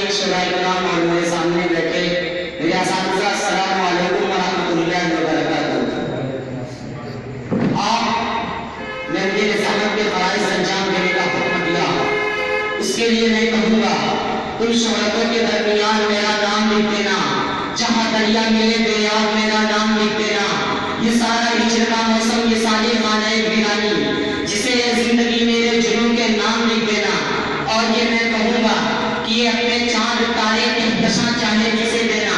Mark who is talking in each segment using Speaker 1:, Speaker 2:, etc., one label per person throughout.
Speaker 1: سامعین شورائے کرام اور میرے سامنے بیٹھے میرے اساتذہ، السلام علیکم ورحمۃ اللہ وبرکاتہ۔ آپ نے میرے رسالت کے فرائض انجام دینے کا حکم دیا، اس کے لیے میں کہوں گا تم شہرتوں کے درمیان میرا نام لکھ دینا، جہاں دریا ملے دریاب میرا نام لکھ دینا۔ یہ سارا ہجر کا موسم، یہ ساری خانہ ویرانی، جسے یہ زندگی میرے جنوں کے نام لکھ دینا۔ اور یہ میں کہوں گا کہ یہ اپنے چاند تارے کہکشاں چاہے جسے دینا،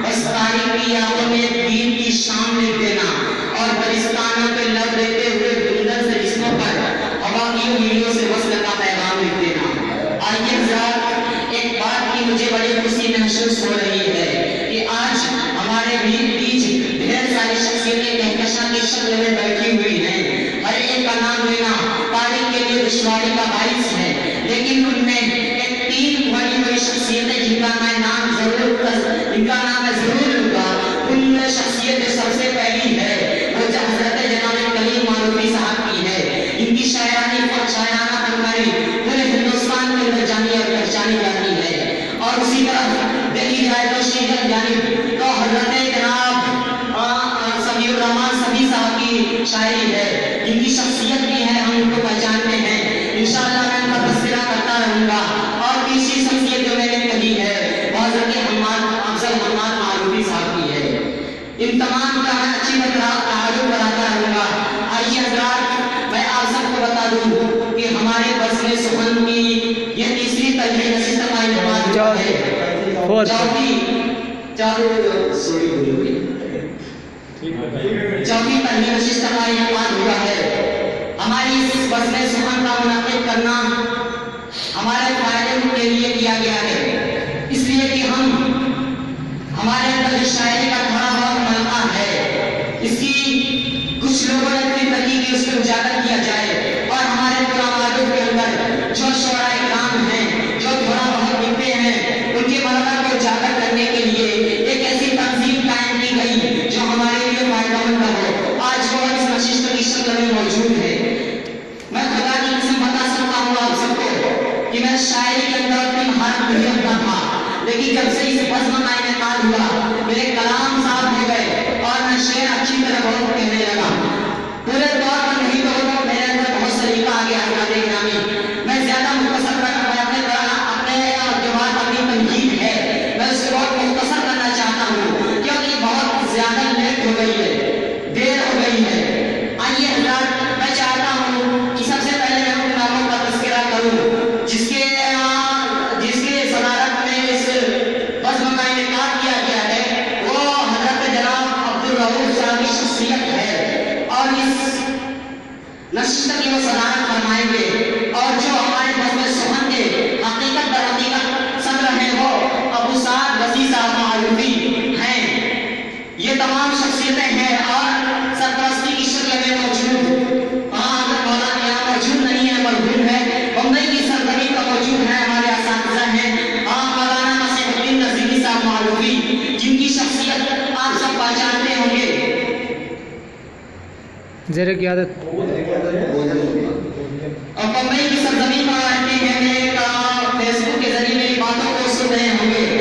Speaker 1: بس تاریخی یادوں میں دین کی شان لکھ دینا، اور بلستانوں کے لب لیتے ہوئے دلدل سے جسموں پر ہوا کی انگلیوں سے وصل کا پیغام لکھ دینا۔ آئیے حضرات، ایک بات کی مجھے بڑی خوشی محسوس ہو رہی ہے کہ آج ہمارے بیچ ڈھیر ساری شخصیتیں کہکشاں کی شکل میں بیٹھی ہوئی ہیں۔ ہر ایک کا نام لینا تاریخ کے لیے دشواری کا باعث ہے، لیکن ان میں ایک تین بڑی بڑی شخصیتیں جن کا میں نام ضرور لوں گا۔ ان میں شخصیت سب سے پہلی ہے وہ حضرت جناب کلیم معروفی صاحب کی ہے۔ ان کی شاعرانہ فنکاری پورے ہندوستان کے اندر جانی اور پہچانی جاتی ہے۔ اور اسی طرح دیکھی جائے تو شیخ جانب تو حضرت جناب سمیع الرحمان سمیع صاحب کی شاعری ہے، جن کی شخصیت بھی ہے، ہم ان کو پہچانتے ہیں۔ انشاءاللہ میں ان کا تذکرہ کرتا رہوں گا۔ اور تیسری شخصیت جو میں نے کہی ہے وہ حضرت افضل حماد معروفی صاحب کی ہے۔ ان تمام کا میں اچھی طرح تعارف کراتا رہوں گا۔ آئیے حضرات، میں آپ سب کو بتا دوں کہ ہمارے بزم سخن کی یہ تیسری تجویز نشست کا انعقاد ہے۔ چوتھی تجویز نشست کا انعقاد ہوا ہے۔ ہماری اس بزم سخن کا منعقد کرنا ہمارے فائدے کے لیے کیا گیا ہے، اس لیے کہ ہمارے اندر شاعری کا تھوڑا بہت ملکہ ہے، اس کی کچھ لوگوں نے اپنی تحقیق کی، اس کو اجاگر کیا جائے، اور ہمارے پرامعروف کے اندر جو شعراء کرام ہیں، جو تھوڑا بہت لکھتے ہیں، ان کے ملکہ کو اجاگر کرنے کے لیے ایک ایسی تنظیم قائم کی گئی جو ہمارے لیے فائدہ مند ہو۔ آج وہ اس نشست کی شکل میں موجود ہے۔ میں خدا کی قسم بتا سکتا ہوں آپ سب کو کہ میں شاعری کے اندر اپنی مہارت نہیں رکھتا تھا، لیکن جب سے اس بزم کا انعقاد ہوا میرے کلام صاف ہو گئے اور میں شعر اچھی طرح بہت کہنے لگا۔ پورے طور پر نہیں تو میرے اندر بہت سلیقہ آ گیا حضرات گرامی۔ میں زیادہ مختصر اپنی تنقید ہے میں اس کو بہت مختصر کرنا چاہتا ہوں، کیونکہ بہت زیادہ لیٹ ہو گئی ہے، دیر ہو گئی ہے۔ آئیے حضرات، میں چاہتا ہوں کہ سب سے پہلے میں ان ناموں کا تذکرہ کروں جس کے صدارت میں اس بزم کا انعقاد کیا گیا ہے۔ وہ حضرت جناب عبدالرؤوف صاحب کی شخصیت ہے، اور اس نشست کی وہ صدارت فرمائیں گے، اور جو ہمارے بزم سخن کے حقیقت در حقیقت صدر ہیں وہ ابو سعد وسیع صاحب معروفی ہیں۔ یہ تمام شخصیتیں ہیں اور سرپرستی کی شکل میں موجود، مولانا یہاں موجود نہیں ہے، مرحوم ہے، بمبئی کی سرزمین پر موجود ہے، ہمارے اساتذہ ہیں مولانا نصیب الدین نظیمی صاحب معروفی، جن کی شخصیت آپ سب پہچانتے ہوں گے۔
Speaker 2: زیر قیادت
Speaker 1: اور بمبئی کی سرزمین پر رہتے ہیں، فیس بک کے ذریعے میری باتوں کو سن رہے ہوں گے۔